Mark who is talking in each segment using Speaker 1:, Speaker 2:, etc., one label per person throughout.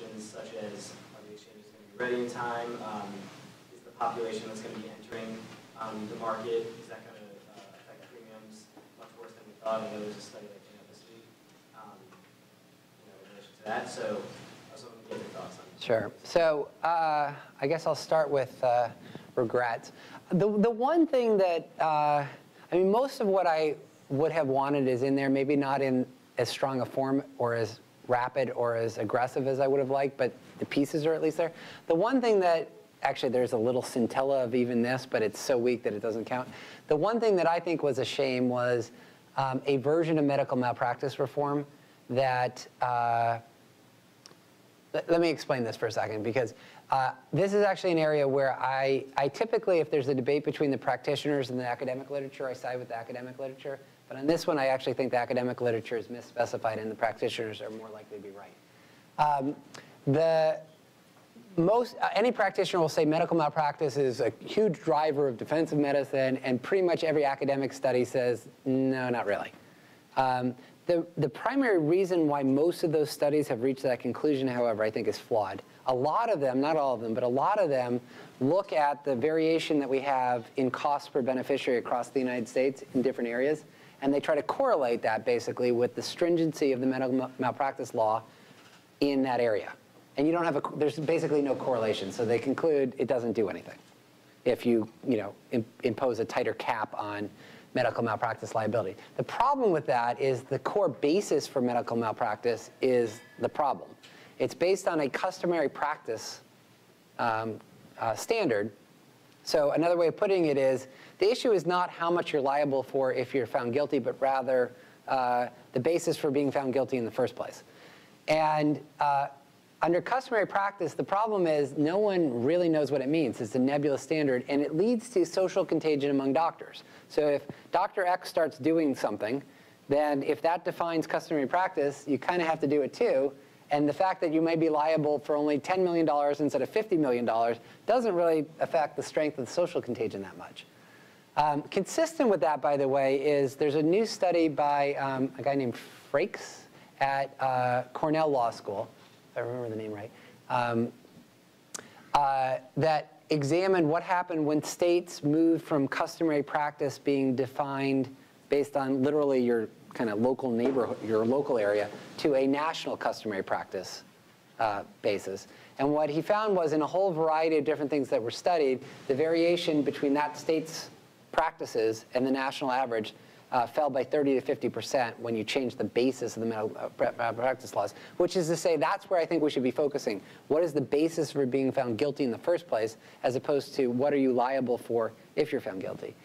Speaker 1: questions such as, are the exchanges going to be ready in time? Is the population that's going to be entering the market, is that going to affect premiums much worse than we thought? I know there's a study that came out this week in relation to that. So I was hoping to get your thoughts on that.
Speaker 2: Sure. So I guess I'll start with regrets. The one thing that, I mean, most of what I would have wanted is in there, maybe not in as strong a form or as rapid or as aggressive as I would have liked, but the pieces are at least there. The one thing that, actually there's a little scintilla of even this, but it's so weak that it doesn't count. The one thing that I think was a shame was a version of medical malpractice reform that, let me explain this for a second, because this is actually an area where I typically, if there's a debate between the practitioners and the academic literature, I side with the academic literature. But on this one, I actually think the academic literature is misspecified and the practitioners are more likely to be right. Any practitioner will say medical malpractice is a huge driver of defensive medicine, and pretty much every academic study says, no, not really. The primary reason why most of those studies have reached that conclusion, however, I think is flawed. A lot of them, not all of them, but a lot of them look at the variation that we have in cost per beneficiary across the United States in different areas, and they try to correlate that basically with the stringency of the medical malpractice law in that area. And you don't have there's basically no correlation, so they conclude it doesn't do anything if you impose a tighter cap on medical malpractice liability. The problem with that is the core basis for medical malpractice is the problem. It's based on a customary practice standard. So another way of putting it is the issue is not how much you're liable for if you're found guilty, but rather the basis for being found guilty in the first place. And under customary practice, the problem is no one really knows what it means. It's a nebulous standard, and it leads to social contagion among doctors. So if Dr. X starts doing something, then if that defines customary practice, you kind of have to do it too. And the fact that you may be liable for only $10 million instead of $50 million doesn't really affect the strength of the social contagion that much. Consistent with that, by the way, is there's a new study by a guy named Frakes at Cornell Law School, if I remember the name right, that examined what happened when states moved from customary practice being defined based on literally your kind of local neighborhood, your local area, to a national customary practice basis. And what he found was in a whole variety of different things that were studied, the variation between that state's practices and the national average fell by 30 to 50% when you change the basis of the medical malpractice laws, which is to say that's where I think we should be focusing. What is the basis for being found guilty in the first place, as opposed to what are you liable for if you're found guilty?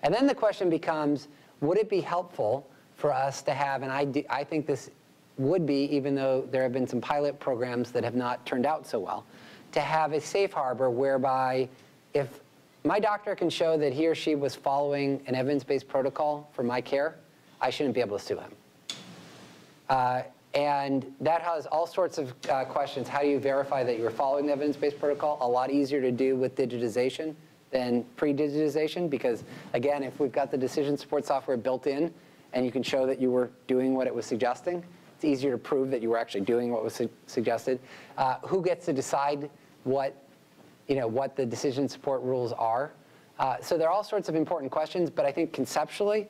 Speaker 2: And then the question becomes, would it be helpful for us to have, and I think this would be, even though there have been some pilot programs that have not turned out so well, to have a safe harbor whereby if my doctor can show that he or she was following an evidence-based protocol for my care, I shouldn't be able to sue him. And that has all sorts of questions. How do you verify that you're following the evidence-based protocol? A lot easier to do with digitization than pre-digitization, because again, if we've got the decision support software built in and you can show that you were doing what it was suggesting, it's easier to prove that you were actually doing what was suggested. Who gets to decide what the decision support rules are? So there are all sorts of important questions, but I think conceptually,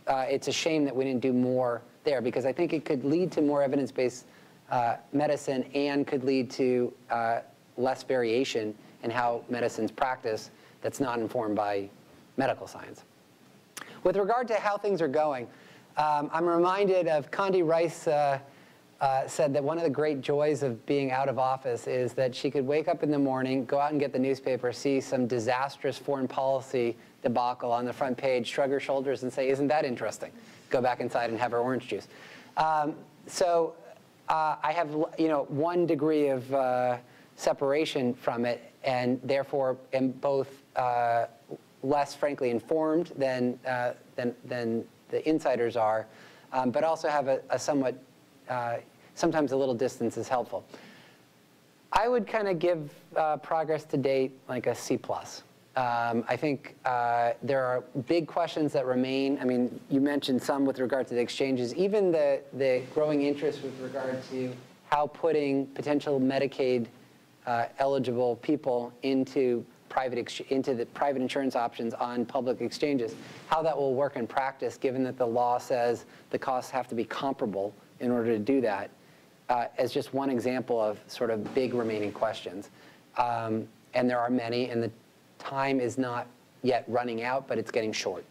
Speaker 2: it's a shame that we didn't do more there, because I think it could lead to more evidence-based medicine and could lead to less variation in how medicine's practiced that's not informed by medical science. With regard to how things are going, I'm reminded of Condi Rice said that one of the great joys of being out of office is that she could wake up in the morning, go out and get the newspaper, see some disastrous foreign policy debacle on the front page, shrug her shoulders and say, isn't that interesting? Go back inside and have her orange juice. So I have one degree of separation from it, and therefore am both less, frankly, informed than the insiders are, but also have a somewhat, sometimes a little distance is helpful. I would kind of give progress to date like a C+. I think there are big questions that remain. I mean, you mentioned some with regard to the exchanges. Even the growing interest with regard to how putting potential Medicaid eligible people into the private insurance options on public exchanges, how that will work in practice, given that the law says the costs have to be comparable in order to do that, as just one example of sort of big remaining questions. And there are many, and the time is not yet running out, but it's getting short.